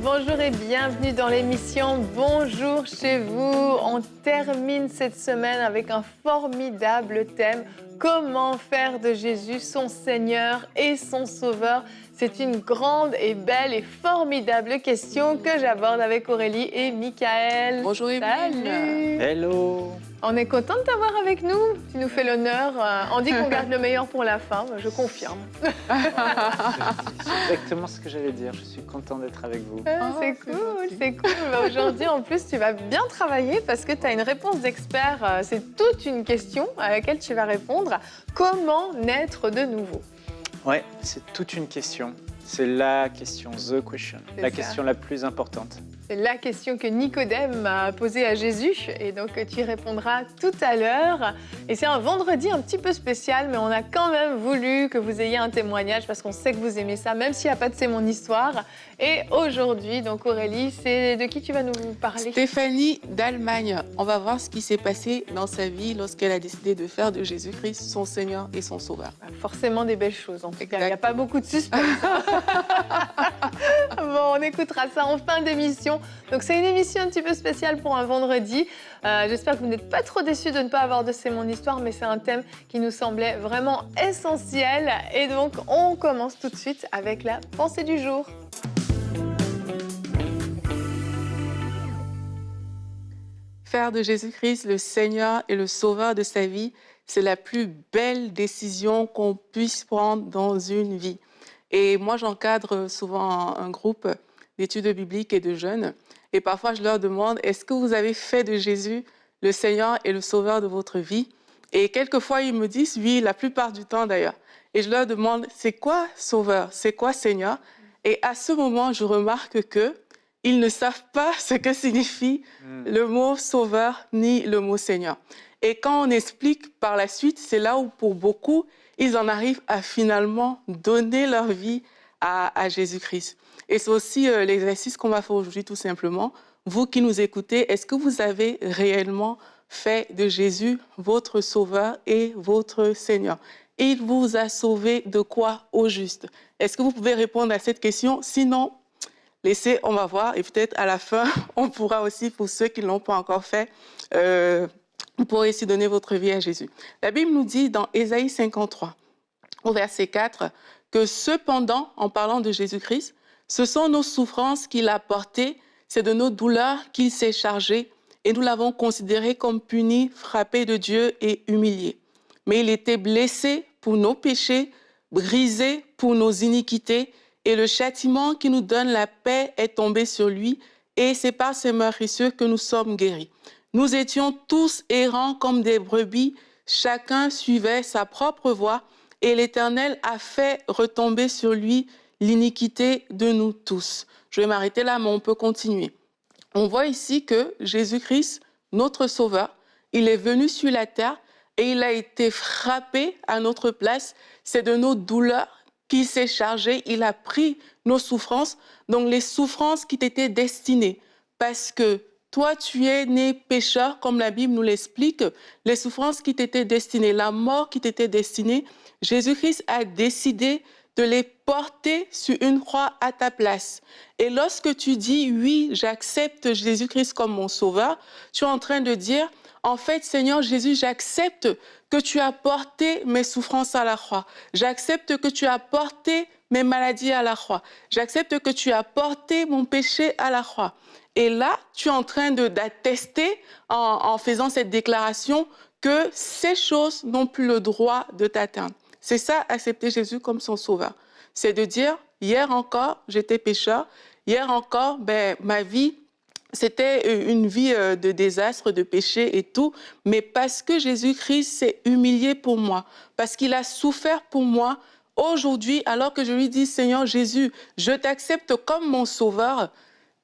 bonjour et bienvenue dans l'émission Bonjour chez vous. On termine cette semaine avec un formidable thème. Comment faire de Jésus son Seigneur et son Sauveur? C'est une grande et belle et formidable question que j'aborde avec Aurélie et Michael. Bonjour Evelyne. Salut. Hello. On est content de t'avoir avec nous. Tu nous fais l'honneur. On dit qu'on garde le meilleur pour la fin. Je confirme. C'est exactement ce que j'allais dire. Je suis content d'être avec vous. C'est cool, c'est cool. Bah, aujourd'hui, en plus, tu vas bien travailler parce que tu as une réponse d'expert. C'est toute une question à laquelle tu vas répondre. Comment naître de nouveau? Ouais, c'est toute une question. C'est la question, the question, la ça. question la plus importante. C'est la question que Nicodème a posée à Jésus et donc tu y répondras tout à l'heure. Et c'est un vendredi un petit peu spécial, mais on a quand même voulu que vous ayez un témoignage parce qu'on sait que vous aimez ça, même s'il n'y a pas de C'est mon histoire. Et aujourd'hui, donc Aurélie, c'est de qui tu vas nous parler? Stéphanie d'Allemagne. On va voir ce qui s'est passé dans sa vie lorsqu'elle a décidé de faire de Jésus-Christ son Seigneur et son Sauveur. Forcément des belles choses en tout cas. Il n'y a pas beaucoup de suspense. Bon, on écoutera ça en fin d'émission. Donc c'est une émission un petit peu spéciale pour un vendredi. J'espère que vous n'êtes pas trop déçus de ne pas avoir de C'est mon histoire, mais c'est un thème qui nous semblait vraiment essentiel. Et donc on commence tout de suite avec la pensée du jour. Faire de Jésus-Christ le Seigneur et le Sauveur de sa vie, c'est la plus belle décision qu'on puisse prendre dans une vie. Et moi, j'encadre souvent un groupe d'études bibliques et de jeunes. Et parfois, je leur demande, est-ce que vous avez fait de Jésus le Seigneur et le Sauveur de votre vie? Et quelquefois, ils me disent, oui, la plupart du temps d'ailleurs. Et je leur demande, c'est quoi Sauveur? C'est quoi Seigneur? Et à ce moment, je remarque qu'ils ne savent pas ce que signifie le mot Sauveur ni le mot Seigneur. Et quand on explique par la suite, c'est là où pour beaucoup, ils en arrivent à finalement donner leur vie à Jésus-Christ. Et c'est aussi l'exercice qu'on va faire aujourd'hui tout simplement. Vous qui nous écoutez, est-ce que vous avez réellement fait de Jésus votre Sauveur et votre Seigneur? Il vous a sauvé de quoi au juste? Est-ce que vous pouvez répondre à cette question? Sinon, laissez, on va voir. Et peut-être à la fin, on pourra aussi, pour ceux qui ne l'ont pas encore fait, vous pourrez aussi donner votre vie à Jésus. La Bible nous dit dans Ésaïe 53, au verset 4, que cependant, en parlant de Jésus-Christ, ce sont nos souffrances qu'il a portées, c'est de nos douleurs qu'il s'est chargé, et nous l'avons considéré comme puni, frappé de Dieu et humilié. Mais il était blessé pour nos péchés, brisé pour nos iniquités, et le châtiment qui nous donne la paix est tombé sur lui, et c'est par ses meurtrissures que nous sommes guéris. Nous étions tous errants comme des brebis, chacun suivait sa propre voie, et l'Éternel a fait retomber sur lui l'iniquité de nous tous. Je vais m'arrêter là, mais on peut continuer. On voit ici que Jésus-Christ, notre Sauveur, il est venu sur la terre et il a été frappé à notre place. C'est de nos douleurs qu'il s'est chargé. Il a pris nos souffrances, donc les souffrances qui t'étaient destinées. Parce que toi, tu es né pécheur, comme la Bible nous l'explique. Les souffrances qui t'étaient destinées, la mort qui t'était destinée, Jésus-Christ a décidé de les porter sur une croix à ta place. Et lorsque tu dis, oui, j'accepte Jésus-Christ comme mon sauveur, tu es en train de dire, en fait, Seigneur Jésus, j'accepte que tu as porté mes souffrances à la croix. J'accepte que tu as porté mes maladies à la croix. J'accepte que tu as porté mon péché à la croix. Et là, tu es en train d'attester, en faisant cette déclaration, que ces choses n'ont plus le droit de t'atteindre. C'est ça, accepter Jésus comme son sauveur. C'est de dire, hier encore, j'étais pécheur. Hier encore, ma vie, c'était une vie de désastre, de péché et tout. Mais parce que Jésus-Christ s'est humilié pour moi, parce qu'il a souffert pour moi, aujourd'hui, alors que je lui dis, Seigneur Jésus, je t'accepte comme mon sauveur,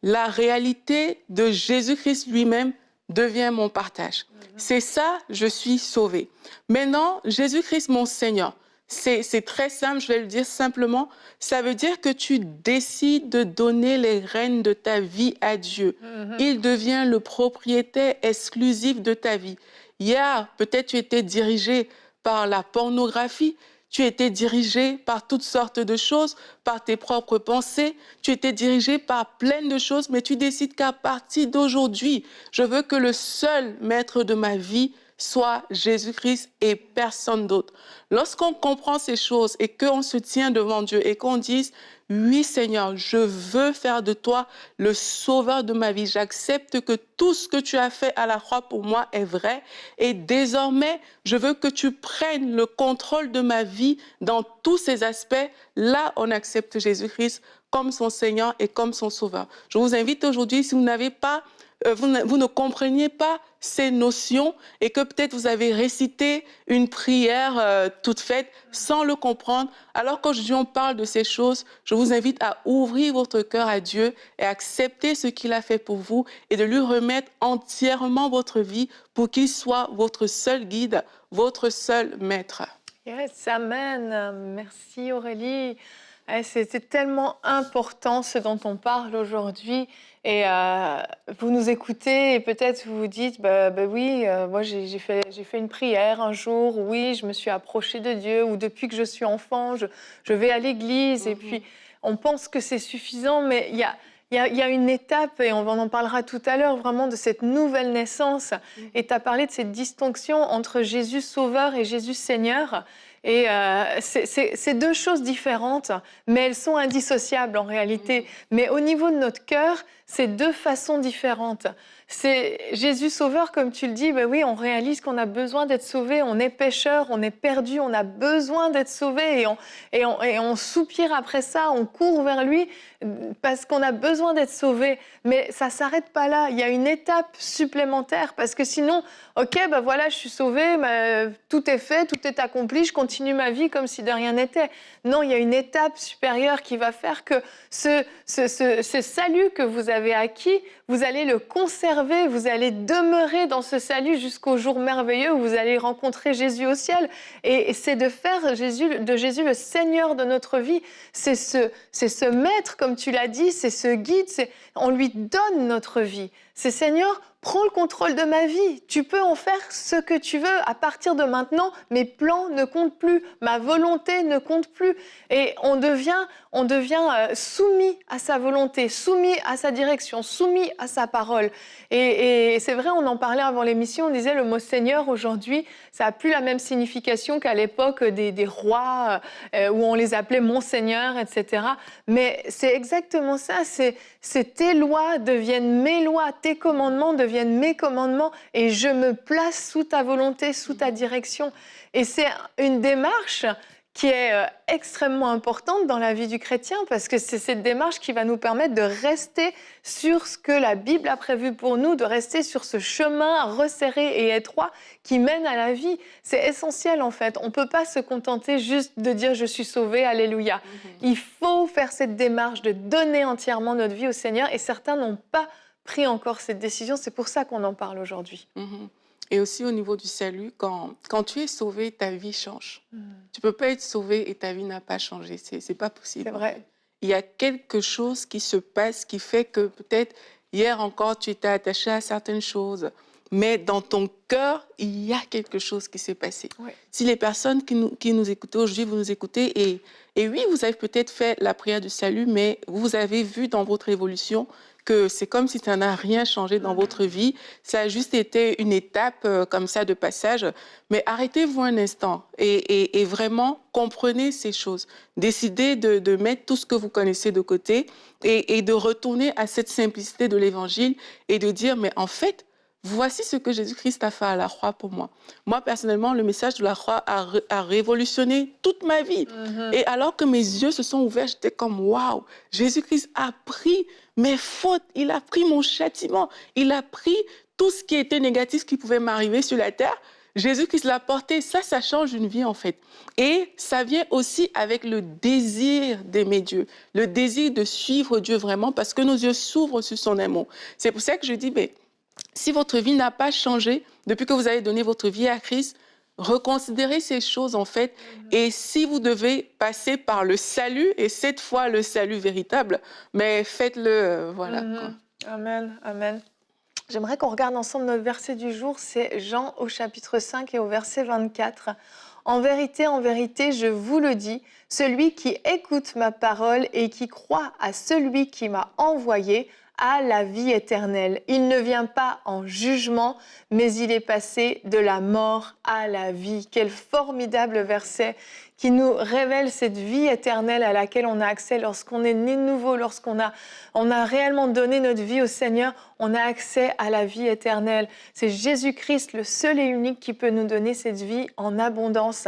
la réalité de Jésus-Christ lui-même devient mon partage. C'est ça, je suis sauvée. Maintenant, Jésus-Christ, mon Seigneur, c'est très simple, je vais le dire simplement. Ça veut dire que tu décides de donner les rênes de ta vie à Dieu. Il devient le propriétaire exclusif de ta vie. Hier, peut-être tu étais dirigé par la pornographie. tu étais dirigé par toutes sortes de choses, par tes propres pensées, tu étais dirigé par plein de choses, mais tu décides qu'à partir d'aujourd'hui, je veux que le seul maître de ma vie soit Jésus-Christ et personne d'autre. Lorsqu'on comprend ces choses et qu'on se tient devant Dieu et qu'on dise, oui Seigneur, je veux faire de toi le sauveur de ma vie. J'accepte que tout ce que tu as fait à la croix pour moi est vrai et désormais, je veux que tu prennes le contrôle de ma vie dans tous ces aspects. Là, on accepte Jésus-Christ comme son Seigneur et comme son sauveur. Je vous invite aujourd'hui, si vous n'avez pas vous ne compreniez pas ces notions et que peut-être vous avez récité une prière toute faite sans le comprendre. Alors qu'aujourd'hui on parle de ces choses, je vous invite à ouvrir votre cœur à Dieu et accepter ce qu'il a fait pour vous et de lui remettre entièrement votre vie pour qu'il soit votre seul guide, votre seul maître. Yes, amen. Merci Aurélie. C'est tellement important ce dont on parle aujourd'hui. Et vous nous écoutez et peut-être vous vous dites, oui, moi j'ai fait une prière un jour, oui, je me suis approchée de Dieu, ou depuis que je suis enfant, je vais à l'église. Et puis on pense que c'est suffisant, mais il y a une étape, et on en parlera tout à l'heure, vraiment de cette nouvelle naissance. Et tu as parlé de cette distinction entre Jésus Sauveur et Jésus Seigneur. Et c'est deux choses différentes, mais elles sont indissociables en réalité. Mais au niveau de notre cœur, c'est deux façons différentes. C'est Jésus Sauveur, comme tu le dis, oui, on réalise qu'on a besoin d'être sauvé, on est pécheur, on est perdu, on a besoin d'être sauvé et on soupire après ça, on court vers lui parce qu'on a besoin d'être sauvé. Mais ça ne s'arrête pas là, il y a une étape supplémentaire parce que sinon, ok, voilà, je suis sauvé, tout est fait, tout est accompli, je continue ma vie comme si de rien n'était. Non, il y a une étape supérieure qui va faire que ce salut que vous avez acquis, vous allez le conserver, vous allez demeurer dans ce salut jusqu'au jour merveilleux où vous allez rencontrer Jésus au ciel. Et c'est de faire de Jésus le Seigneur de notre vie. C'est ce maître, comme tu l'as dit, c'est ce guide, on lui donne notre vie. C'est Seigneur, prends le contrôle de ma vie. Tu peux en faire ce que tu veux. À partir de maintenant, mes plans ne comptent plus. Ma volonté ne compte plus. Et on devient soumis à sa volonté, soumis à sa direction, soumis à sa parole. Et c'est vrai, on en parlait avant l'émission, on disait le mot Seigneur aujourd'hui, ça n'a plus la même signification qu'à l'époque des rois où on les appelait Monseigneur, etc. Mais c'est exactement ça, c'est tes lois deviennent mes lois, tes commandements deviennent mes commandements et je me place sous ta volonté, sous ta direction. Et c'est une démarche qui est extrêmement importante dans la vie du chrétien parce que c'est cette démarche qui va nous permettre de rester sur ce que la Bible a prévu pour nous, de rester sur ce chemin resserré et étroit qui mène à la vie. C'est essentiel en fait. On ne peut pas se contenter juste de dire « je suis sauvé, alléluia ». Il faut faire cette démarche de donner entièrement notre vie au Seigneur et certains n'ont pas pris encore cette décision. C'est pour ça qu'on en parle aujourd'hui. Et aussi au niveau du salut, quand tu es sauvé, ta vie change. Tu ne peux pas être sauvé et ta vie n'a pas changé. Ce n'est pas possible. C'est vrai. Il y a quelque chose qui se passe qui fait que peut-être hier encore, tu étais attaché à certaines choses. Mais dans ton cœur, il y a quelque chose qui s'est passé. Ouais. Si les personnes qui nous écoutaient aujourd'hui, vous nous écoutez, et oui, vous avez peut-être fait la prière du salut, mais vous avez vu dans votre évolution que c'est comme si ça n'a rien changé dans votre vie. Ça a juste été une étape comme ça de passage. Mais arrêtez-vous un instant et vraiment comprenez ces choses. Décidez de mettre tout ce que vous connaissez de côté et de retourner à cette simplicité de l'Évangile et de dire, mais en fait, voici ce que Jésus-Christ a fait à la croix pour moi. Moi, personnellement, le message de la croix a révolutionné toute ma vie. Et alors que mes yeux se sont ouverts, j'étais comme, waouh, Jésus-Christ a pris mes fautes, il a pris mon châtiment, il a pris tout ce qui était négatif qui pouvait m'arriver sur la terre. Jésus-Christ l'a porté, ça change une vie en fait. Et ça vient aussi avec le désir d'aimer Dieu, le désir de suivre Dieu vraiment parce que nos yeux s'ouvrent sur son amour. C'est pour ça que je dis, si votre vie n'a pas changé depuis que vous avez donné votre vie à Christ, reconsidérez ces choses en fait. Et si vous devez passer par le salut, et cette fois le salut véritable, mais faites-le, voilà. Amen, amen. J'aimerais qu'on regarde ensemble notre verset du jour, c'est Jean au chapitre 5 et au verset 24. en vérité, je vous le dis, celui qui écoute ma parole et qui croit à celui qui m'a envoyé a la vie éternelle. Il ne vient pas en jugement, mais il est passé de la mort à la vie. Quel formidable verset qui nous révèle cette vie éternelle à laquelle on a accès lorsqu'on est né de nouveau, on a réellement donné notre vie au Seigneur, on a accès à la vie éternelle. C'est Jésus-Christ, le seul et unique, qui peut nous donner cette vie en abondance.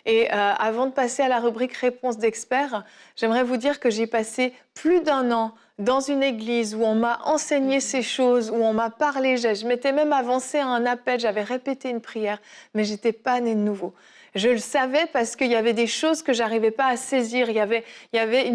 Et avant de passer à la rubrique réponse d'experts, j'aimerais vous dire que j'ai passé plus d'1 an dans une église où on m'a enseigné ces choses, où on m'a parlé. Je m'étais même avancée à un appel, j'avais répété une prière, mais je n'étais pas née de nouveau. Je le savais parce qu'il y avait des choses que je n'arrivais pas à saisir. Il y avait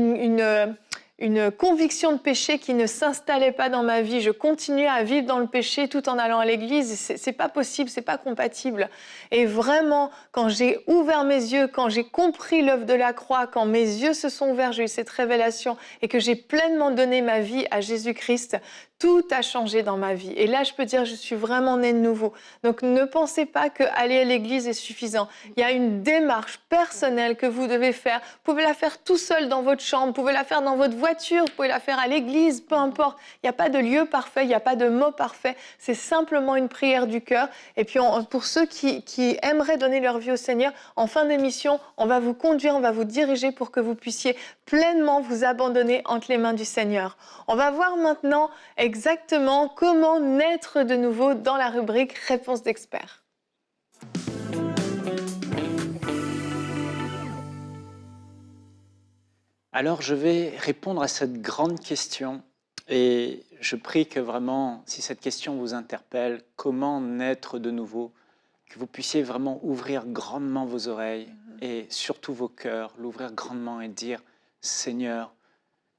une conviction de péché qui ne s'installait pas dans ma vie. Je continuais à vivre dans le péché tout en allant à l'église. C'est pas possible, c'est pas compatible. Et vraiment, quand j'ai ouvert mes yeux, quand j'ai compris l'œuvre de la croix, quand mes yeux se sont ouverts, j'ai eu cette révélation et que j'ai pleinement donné ma vie à Jésus-Christ, tout a changé dans ma vie. Et là, je peux dire, je suis vraiment née de nouveau. Donc, ne pensez pas qu'aller à l'église est suffisant. Il y a une démarche personnelle que vous devez faire. Vous pouvez la faire tout seul dans votre chambre, vous pouvez la faire dans votre voiture, vous pouvez la faire à l'église, peu importe. Il n'y a pas de lieu parfait, il n'y a pas de mot parfait. C'est simplement une prière du cœur. Et puis, pour ceux qui aimeraient donner leur vie au Seigneur, en fin d'émission, on va vous conduire, on va vous diriger pour que vous puissiez pleinement vous abandonner entre les mains du Seigneur. On va voir maintenant exactement comment naître de nouveau dans la rubrique Réponse d'experts. Alors, je vais répondre à cette grande question et je prie que vraiment, si cette question vous interpelle, comment naître de nouveau, que vous puissiez vraiment ouvrir grandement vos oreilles et surtout vos cœurs, l'ouvrir grandement et dire « Seigneur,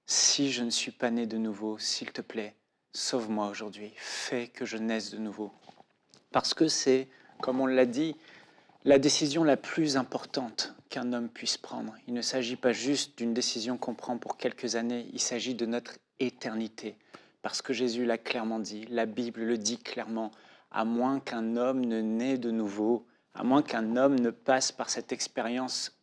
si je ne suis pas né de nouveau, s'il te plaît, sauve-moi aujourd'hui, fais que je naisse de nouveau. » Parce que c'est, comme on l'a dit, la décision la plus importante qu'un homme puisse prendre. Il ne s'agit pas juste d'une décision qu'on prend pour quelques années, il s'agit de notre éternité. Parce que Jésus l'a clairement dit, la Bible le dit clairement, à moins qu'un homme ne naisse de nouveau, à moins qu'un homme ne passe par cette expérience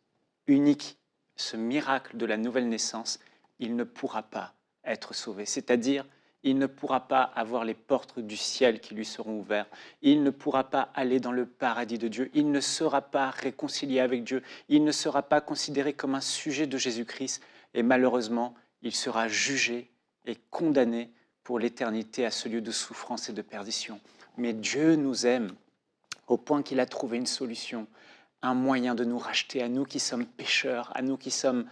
unique, ce miracle de la nouvelle naissance, il ne pourra pas être sauvé. C'est-à-dire, il ne pourra pas avoir les portes du ciel qui lui seront ouvertes. Il ne pourra pas aller dans le paradis de Dieu. Il ne sera pas réconcilié avec Dieu. Il ne sera pas considéré comme un sujet de Jésus-Christ. Et malheureusement, il sera jugé et condamné pour l'éternité à ce lieu de souffrance et de perdition. Mais Dieu nous aime au point qu'il a trouvé une solution, un moyen de nous racheter, à nous qui sommes pécheurs, à nous qui sommes,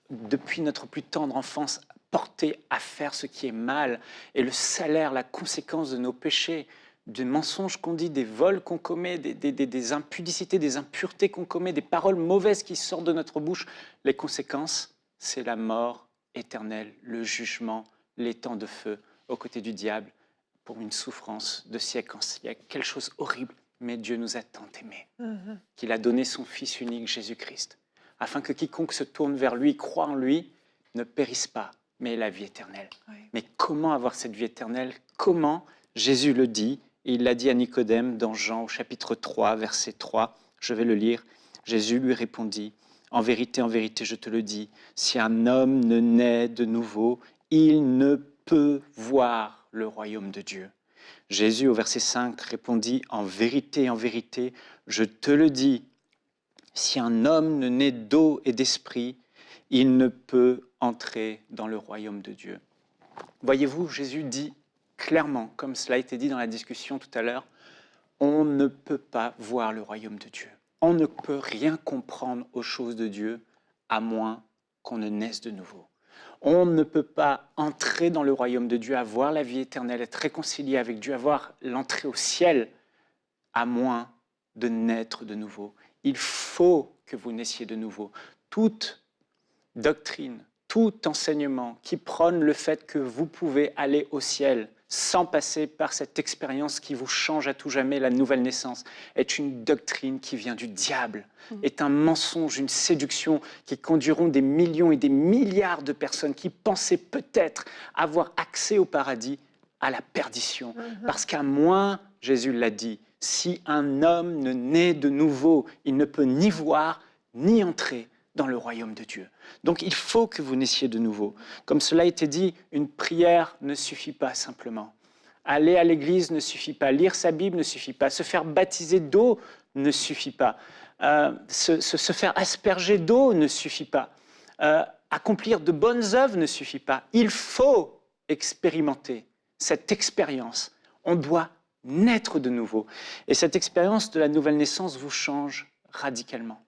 depuis notre plus tendre enfance, portés à faire ce qui est mal. Et le salaire, la conséquence de nos péchés, des mensonges qu'on dit, des vols qu'on commet, des impudicités, des impuretés qu'on commet, des paroles mauvaises qui sortent de notre bouche, les conséquences, c'est la mort éternelle, le jugement, les temps de feu aux côtés du diable pour une souffrance de siècle. Il y a quelque chose horrible, mais Dieu nous a tant aimés qu'il a donné son Fils unique, Jésus-Christ, afin que quiconque se tourne vers lui, croit en lui, ne périsse pas, mais la vie éternelle. Oui. Mais comment avoir cette vie éternelle? Comment? Jésus le dit, et il l'a dit à Nicodème dans Jean au chapitre 3, verset 3. Je vais le lire. Jésus lui répondit, « En vérité, je te le dis, si un homme ne naît de nouveau, il ne peut voir le royaume de Dieu. » Jésus, au verset 5, répondit, « En vérité, je te le dis, si un homme ne naît d'eau et d'esprit, il ne peut entrer dans le royaume de Dieu. » Voyez-vous, Jésus dit clairement, comme cela a été dit dans la discussion tout à l'heure, on ne peut pas voir le royaume de Dieu. On ne peut rien comprendre aux choses de Dieu à moins qu'on ne naisse de nouveau. On ne peut pas entrer dans le royaume de Dieu, avoir la vie éternelle, être réconcilié avec Dieu, avoir l'entrée au ciel, à moins de naître de nouveau. Il faut que vous naissiez de nouveau. Toute doctrine, tout enseignement qui prône le fait que vous pouvez aller au ciel sans passer par cette expérience qui vous change à tout jamais, la nouvelle naissance, est une doctrine qui vient du diable, est un mensonge, une séduction qui conduiront des millions et des milliards de personnes qui pensaient peut-être avoir accès au paradis à la perdition. Parce qu'à moins, Jésus l'a dit, Si un homme ne naît de nouveau, il ne peut ni voir ni entrer dans le royaume de Dieu. Donc il faut que vous naissiez de nouveau. Comme cela a été dit, une prière ne suffit pas simplement. Aller à l'église ne suffit pas. Lire sa Bible ne suffit pas. Se faire baptiser d'eau ne suffit pas. Se faire asperger d'eau ne suffit pas. Accomplir de bonnes œuvres ne suffit pas. Il faut expérimenter cette expérience. On doit naître de nouveau. Et cette expérience de la nouvelle naissance vous change radicalement.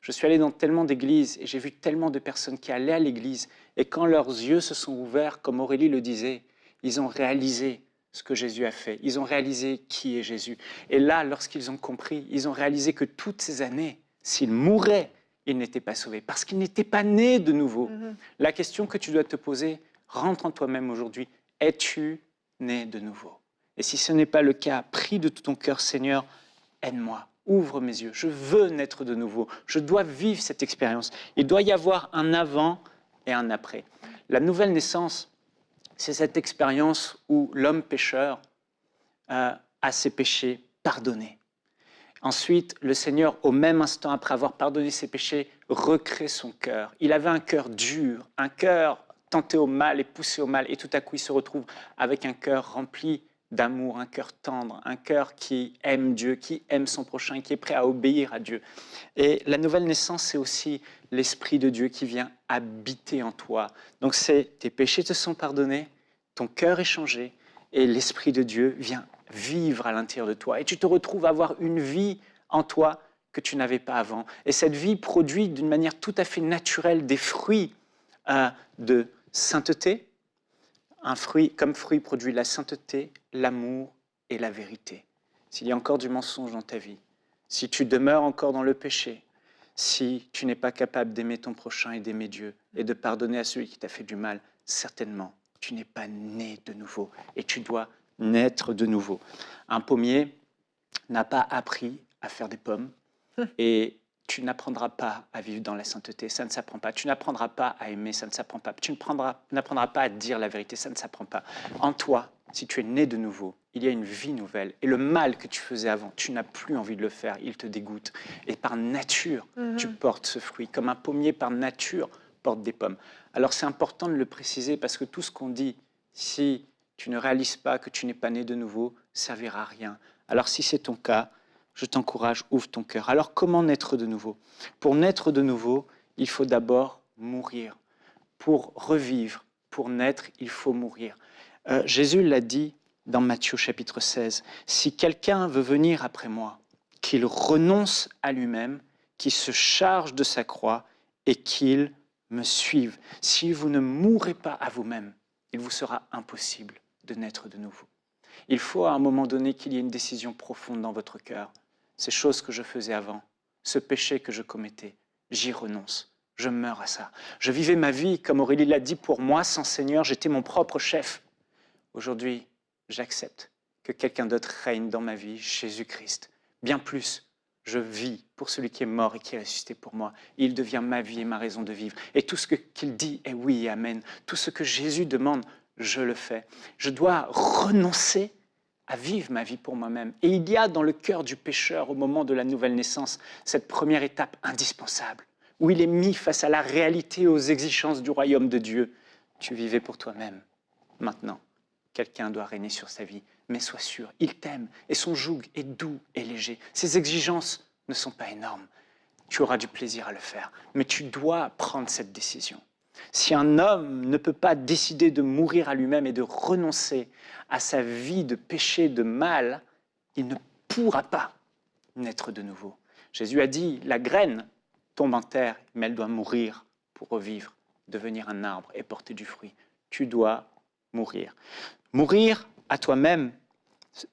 Je suis allé dans tellement d'églises et j'ai vu tellement de personnes qui allaient à l'église et quand leurs yeux se sont ouverts, comme Aurélie le disait, ils ont réalisé ce que Jésus a fait. Ils ont réalisé qui est Jésus. Et là, lorsqu'ils ont compris, ils ont réalisé que toutes ces années, s'ils mouraient, ils n'étaient pas sauvés parce qu'ils n'étaient pas nés de nouveau. La question que tu dois te poser, rentre en toi-même aujourd'hui. Es-tu né de nouveau? Et si ce n'est pas le cas, prie de tout ton cœur, Seigneur, aide-moi, ouvre mes yeux. Je veux naître de nouveau. Je dois vivre cette expérience. Il doit y avoir un avant et un après. La nouvelle naissance, c'est cette expérience où l'homme pécheur a ses péchés pardonnés. Ensuite, le Seigneur, au même instant, après avoir pardonné ses péchés, recrée son cœur. Il avait un cœur dur, un cœur tenté au mal et poussé au mal, et tout à coup, il se retrouve avec un cœur rempli d'amour, un cœur tendre, un cœur qui aime Dieu, qui aime son prochain, qui est prêt à obéir à Dieu. Et la nouvelle naissance, c'est aussi l'Esprit de Dieu qui vient habiter en toi. Donc, tes péchés te sont pardonnés, ton cœur est changé, et l'Esprit de Dieu vient vivre à l'intérieur de toi. Et tu te retrouves à avoir une vie en toi que tu n'avais pas avant. Et cette vie produit d'une manière tout à fait naturelle des fruits de sainteté. Comme fruit produit la sainteté, l'amour et la vérité. S'il y a encore du mensonge dans ta vie, si tu demeures encore dans le péché, si tu n'es pas capable d'aimer ton prochain et d'aimer Dieu et de pardonner à celui qui t'a fait du mal, certainement, tu n'es pas né de nouveau et tu dois naître de nouveau. Un pommier n'a pas appris à faire des pommes et tu n'apprendras pas à vivre dans la sainteté, ça ne s'apprend pas. Tu n'apprendras pas à aimer, ça ne s'apprend pas. Tu n'apprendras pas à dire la vérité, ça ne s'apprend pas. En toi, si tu es né de nouveau, il y a une vie nouvelle. Et le mal que tu faisais avant, tu n'as plus envie de le faire, il te dégoûte. Et par nature, tu portes ce fruit. Comme un pommier, par nature, porte des pommes. Alors c'est important de le préciser parce que tout ce qu'on dit, si tu ne réalises pas que tu n'es pas né de nouveau, servira à rien. Alors si c'est ton cas, je t'encourage, ouvre ton cœur. Alors comment naître de nouveau? Pour naître de nouveau, il faut d'abord mourir. Pour revivre, pour naître, il faut mourir. Jésus l'a dit dans Matthieu chapitre 16. Si quelqu'un veut venir après moi, qu'il renonce à lui-même, qu'il se charge de sa croix et qu'il me suive. Si vous ne mourrez pas à vous-même, il vous sera impossible de naître de nouveau. Il faut à un moment donné qu'il y ait une décision profonde dans votre cœur. Ces choses que je faisais avant, ce péché que je commettais, j'y renonce. Je meurs à ça. Je vivais ma vie, comme Aurélie l'a dit, pour moi, sans Seigneur, j'étais mon propre chef. Aujourd'hui, j'accepte que quelqu'un d'autre règne dans ma vie, Jésus-Christ. Bien plus, je vis pour celui qui est mort et qui est ressuscité pour moi. Il devient ma vie et ma raison de vivre. Et tout ce qu'il dit est oui et amen. Tout ce que Jésus demande, je le fais. Je dois renoncer à vivre ma vie pour moi-même. Et il y a dans le cœur du pécheur, au moment de la nouvelle naissance, cette première étape indispensable, où il est mis face à la réalité, aux exigences du royaume de Dieu. Tu vivais pour toi-même. Maintenant, quelqu'un doit régner sur sa vie. Mais sois sûr, il t'aime et son joug est doux et léger. Ses exigences ne sont pas énormes. Tu auras du plaisir à le faire, mais tu dois prendre cette décision. Si un homme ne peut pas décider de mourir à lui-même et de renoncer à sa vie de péché, de mal, il ne pourra pas naître de nouveau. Jésus a dit, la graine tombe en terre, mais elle doit mourir pour revivre, devenir un arbre et porter du fruit. Tu dois mourir. Mourir à toi-même,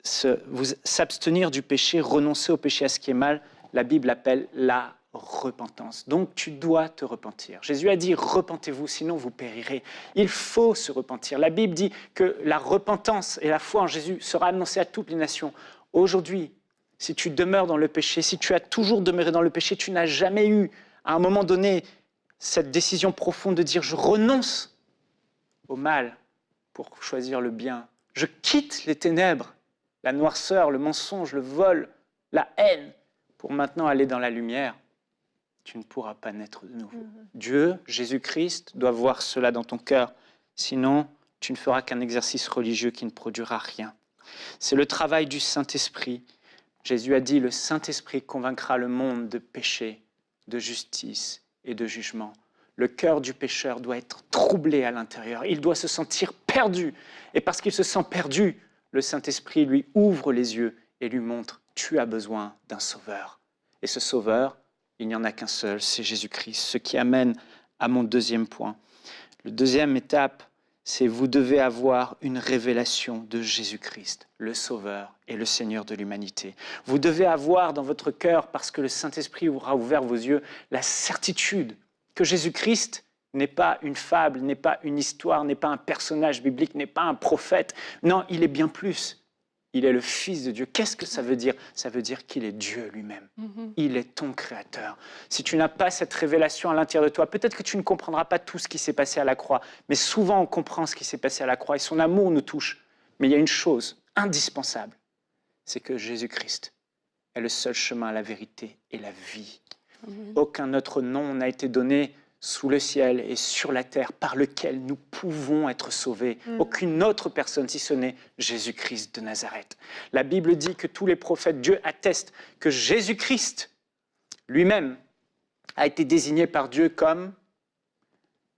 s'abstenir du péché, renoncer au péché, à ce qui est mal, la Bible appelle la repentance. Donc tu dois te repentir. Jésus a dit, repentez-vous, sinon vous périrez. Il faut se repentir. La Bible dit que la repentance et la foi en Jésus sera annoncée à toutes les nations. Aujourd'hui, si tu demeures dans le péché, si tu as toujours demeuré dans le péché, tu n'as jamais eu, à un moment donné, cette décision profonde de dire, je renonce au mal pour choisir le bien. Je quitte les ténèbres, la noirceur, le mensonge, le vol, la haine, pour maintenant aller dans la lumière, tu ne pourras pas naître de nouveau. Dieu, Jésus-Christ, doit voir cela dans ton cœur. Sinon, tu ne feras qu'un exercice religieux qui ne produira rien. C'est le travail du Saint-Esprit. Jésus a dit, le Saint-Esprit convaincra le monde de péché, de justice et de jugement. Le cœur du pécheur doit être troublé à l'intérieur. Il doit se sentir perdu. Et parce qu'il se sent perdu, le Saint-Esprit lui ouvre les yeux et lui montre, tu as besoin d'un sauveur. Et ce sauveur, il n'y en a qu'un seul, c'est Jésus-Christ. Ce qui amène à mon deuxième point. Le deuxième étape, c'est vous devez avoir une révélation de Jésus-Christ, le Sauveur et le Seigneur de l'humanité. Vous devez avoir dans votre cœur, parce que le Saint-Esprit aura ouvert vos yeux, la certitude que Jésus-Christ n'est pas une fable, n'est pas une histoire, n'est pas un personnage biblique, n'est pas un prophète. Non, il est bien plus. Il est le Fils de Dieu. Qu'est-ce que ça veut dire? Ça veut dire qu'il est Dieu lui-même. Il est ton Créateur. Si tu n'as pas cette révélation à l'intérieur de toi, peut-être que tu ne comprendras pas tout ce qui s'est passé à la croix, mais souvent on comprend ce qui s'est passé à la croix et son amour nous touche. Mais il y a une chose indispensable, c'est que Jésus-Christ est le seul chemin à la vérité et la vie. Aucun autre nom n'a été donné sous le ciel et sur la terre par lequel nous pouvons être sauvés. Aucune autre personne, si ce n'est Jésus-Christ de Nazareth. La Bible dit que tous les prophètes, Dieu atteste que Jésus-Christ lui-même a été désigné par Dieu comme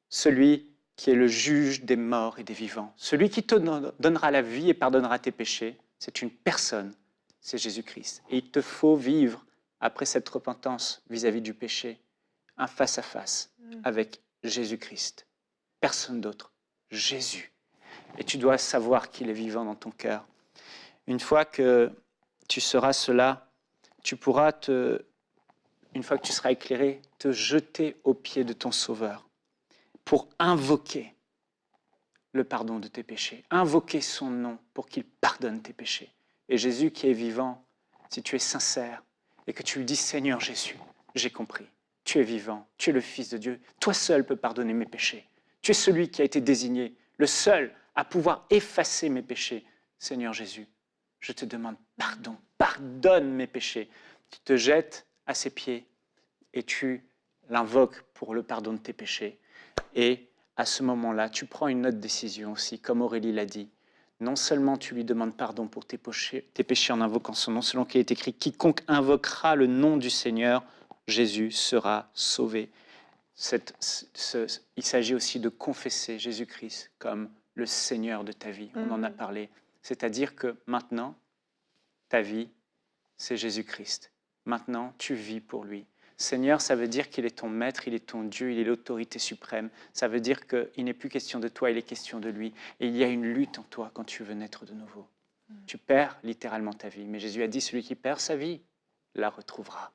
celui qui est le juge des morts et des vivants. Celui qui te donnera la vie et pardonnera tes péchés, c'est une personne, c'est Jésus-Christ. Et il te faut vivre, après cette repentance vis-à-vis du péché, un face-à-face avec Jésus-Christ. Personne d'autre, Jésus. Et tu dois savoir qu'il est vivant dans ton cœur. Une fois que tu sauras cela, tu pourras, une fois que tu seras éclairé, te jeter aux pieds de ton Sauveur pour invoquer le pardon de tes péchés, invoquer son nom pour qu'il pardonne tes péchés. Et Jésus qui est vivant, si tu es sincère et que tu lui dis « Seigneur Jésus, j'ai compris. Tu es vivant, tu es le Fils de Dieu, toi seul peux pardonner mes péchés. Tu es celui qui a été désigné, le seul à pouvoir effacer mes péchés. Seigneur Jésus, je te demande pardon, pardonne mes péchés. » Tu te jettes à ses pieds et tu l'invoques pour le pardon de tes péchés. Et à ce moment-là, tu prends une autre décision aussi, comme Aurélie l'a dit. Non seulement tu lui demandes pardon pour tes péchés en invoquant son nom, selon qu'il est écrit, quiconque invoquera le nom du Seigneur, Jésus sera sauvé. Il s'agit aussi de confesser Jésus-Christ comme le Seigneur de ta vie. On en a parlé. C'est-à-dire que maintenant, ta vie, c'est Jésus-Christ. Maintenant, tu vis pour lui. Seigneur, ça veut dire qu'il est ton maître, il est ton Dieu, il est l'autorité suprême. Ça veut dire qu'il n'est plus question de toi, il est question de lui. Et il y a une lutte en toi quand tu veux naître de nouveau. Tu perds littéralement ta vie. Mais Jésus a dit, celui qui perd sa vie, la retrouvera.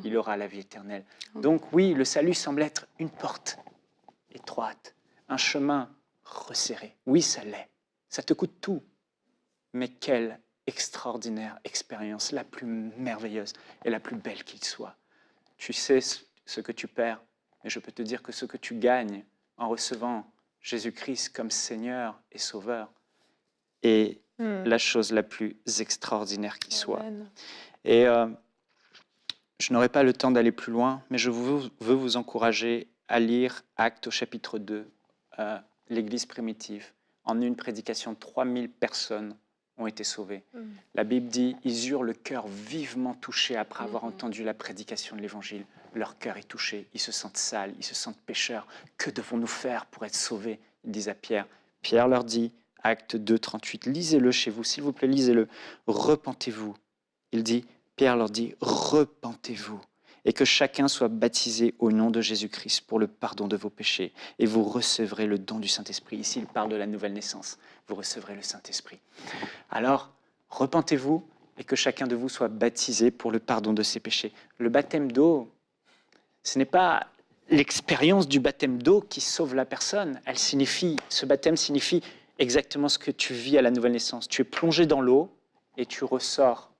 Il aura la vie éternelle. Donc oui, le salut semble être une porte étroite, un chemin resserré. Oui, ça l'est. Ça te coûte tout. Mais quelle extraordinaire expérience, la plus merveilleuse et la plus belle qu'il soit. Tu sais ce que tu perds, mais je peux te dire que ce que tu gagnes en recevant Jésus-Christ comme Seigneur et Sauveur est la chose la plus extraordinaire qui soit. Et je n'aurai pas le temps d'aller plus loin, mais je veux vous encourager à lire Actes au chapitre 2, l'Église primitive. En une prédication, 3000 personnes ont été sauvées. La Bible dit, ils eurent le cœur vivement touché après avoir entendu la prédication de l'Évangile. Leur cœur est touché, ils se sentent sales, ils se sentent pécheurs. Que devons-nous faire pour être sauvés? Ils disent à Pierre. Pierre leur dit, Acte 2, 38, lisez-le chez vous, s'il vous plaît, lisez-le. Repentez-vous. Il dit, Pierre leur dit, repentez-vous et que chacun soit baptisé au nom de Jésus-Christ pour le pardon de vos péchés et vous recevrez le don du Saint-Esprit. Ici, il parle de la nouvelle naissance. Vous recevrez le Saint-Esprit. Alors, repentez-vous et que chacun de vous soit baptisé pour le pardon de ses péchés. Le baptême d'eau, ce n'est pas l'expérience du baptême d'eau qui sauve la personne. Ce baptême signifie exactement ce que tu vis à la nouvelle naissance. Tu es plongé dans l'eau et tu ressors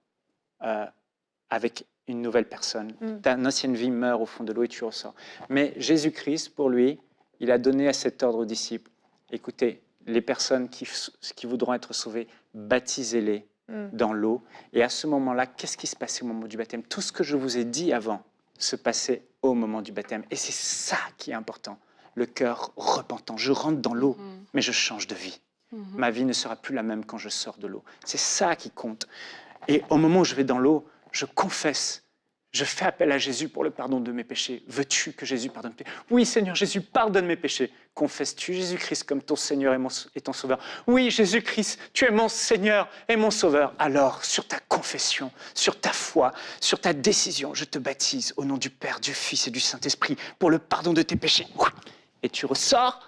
avec une nouvelle personne. Ta ancienne vie meurt au fond de l'eau et tu ressors. Mais Jésus-Christ, pour lui, il a donné à cet ordre aux disciples, écoutez, les personnes qui voudront être sauvées, baptisez-les dans l'eau. Et à ce moment-là, qu'est-ce qui se passait au moment du baptême? Tout ce que je vous ai dit avant se passait au moment du baptême. Et c'est ça qui est important. Le cœur repentant. Je rentre dans l'eau, mais je change de vie. Ma vie ne sera plus la même quand je sors de l'eau. C'est ça qui compte. Et au moment où je vais dans l'eau, je confesse. Je fais appel à Jésus pour le pardon de mes péchés. Veux-tu que Jésus pardonne mes péchés? Oui, Seigneur Jésus, pardonne mes péchés. Confesses-tu Jésus-Christ comme ton Seigneur et ton Sauveur? Oui, Jésus-Christ, tu es mon Seigneur et mon Sauveur. Alors, sur ta confession, sur ta foi, sur ta décision, je te baptise au nom du Père, du Fils et du Saint-Esprit pour le pardon de tes péchés. Et tu ressors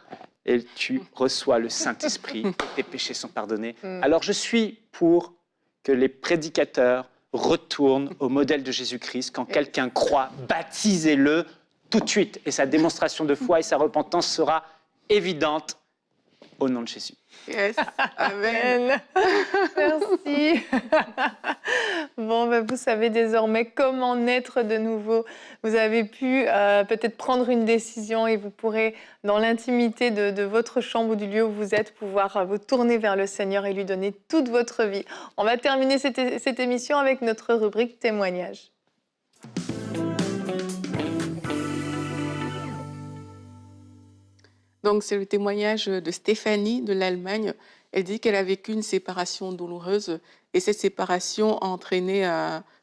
et tu reçois le Saint-Esprit et tes péchés sont pardonnés. Alors, je suis pour que les prédicateurs retourne au modèle de Jésus-Christ. Quand quelqu'un croit, baptisez-le tout de suite. Et sa démonstration de foi et sa repentance sera évidente au nom de Jésus. Yes. Amen. Merci. Bon, vous savez désormais comment naître de nouveau. Vous avez pu peut-être prendre une décision et vous pourrez, dans l'intimité de votre chambre ou du lieu où vous êtes, pouvoir vous tourner vers le Seigneur et lui donner toute votre vie. On va terminer cette émission avec notre rubrique témoignage. Donc, c'est le témoignage de Stéphanie de l'Allemagne. Elle dit qu'elle a vécu une séparation douloureuse et cette séparation a entraîné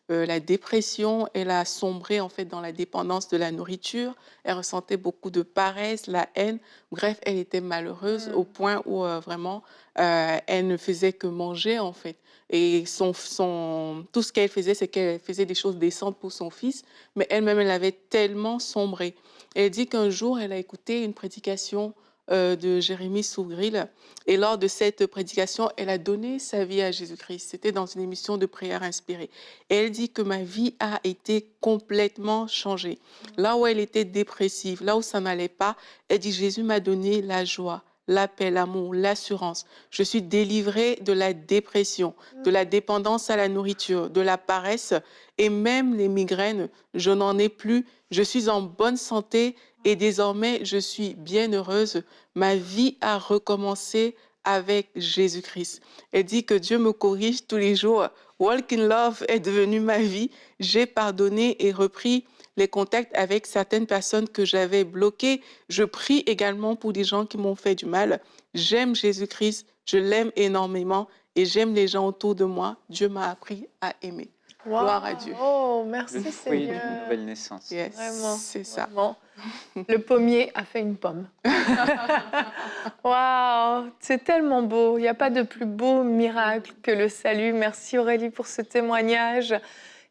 la dépression. Elle a sombré en fait dans la dépendance de la nourriture. Elle ressentait beaucoup de paresse, la haine. Bref, elle était malheureuse au point où vraiment elle ne faisait que manger en fait. Et tout ce qu'elle faisait, c'est qu'elle faisait des choses décentes pour son fils, mais elle-même, elle avait tellement sombré. Elle dit qu'un jour, elle a écouté une prédication de Jérémie Sougril. Et lors de cette prédication, elle a donné sa vie à Jésus-Christ. C'était dans une émission de prière inspirée. Et elle dit que ma vie a été complètement changée. Là où elle était dépressive, là où ça n'allait pas, elle dit Jésus m'a donné la joie, la paix, l'amour, l'assurance. Je suis délivrée de la dépression, de la dépendance à la nourriture, de la paresse et même les migraines. Je n'en ai plus. Je suis en bonne santé et désormais, je suis bien heureuse. Ma vie a recommencé avec Jésus-Christ. Elle dit que Dieu me corrige tous les jours. Walk in Love est devenu ma vie. J'ai pardonné et repris les contacts avec certaines personnes que j'avais bloquées. Je prie également pour des gens qui m'ont fait du mal. J'aime Jésus-Christ, je l'aime énormément et j'aime les gens autour de moi. Dieu m'a appris à aimer. Wow. Gloire à Dieu. Oh, merci Le fruit Seigneur. d'une nouvelle naissance. Yes, Vraiment, c'est ça. Vraiment. Le pommier a fait une pomme. Waouh, c'est tellement beau. Il n'y a pas de plus beau miracle que le salut. Merci Aurélie pour ce témoignage.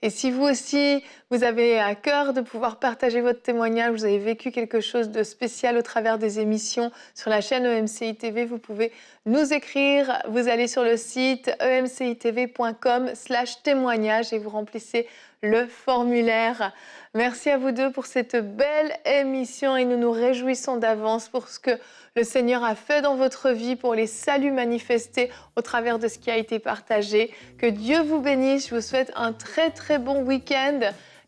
Et si vous aussi, vous avez à cœur de pouvoir partager votre témoignage, vous avez vécu quelque chose de spécial au travers des émissions sur la chaîne EMCI TV, vous pouvez nous écrire. Vous allez sur le site emcitv.com/témoignage et vous remplissez le formulaire. Merci à vous deux pour cette belle émission et nous nous réjouissons d'avance pour ce que le Seigneur a fait dans votre vie, pour les saluts manifestés au travers de ce qui a été partagé. Que Dieu vous bénisse. Je vous souhaite un très très bon week-end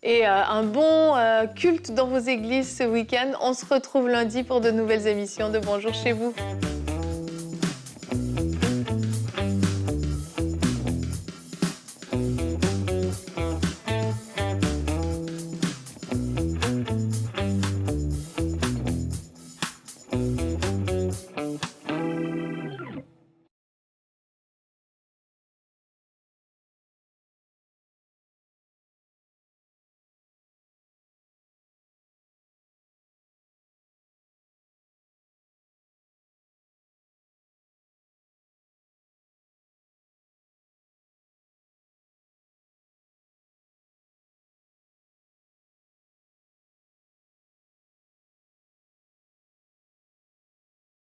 et un bon culte dans vos églises ce week-end. On se retrouve lundi pour de nouvelles émissions de Bonjour chez vous.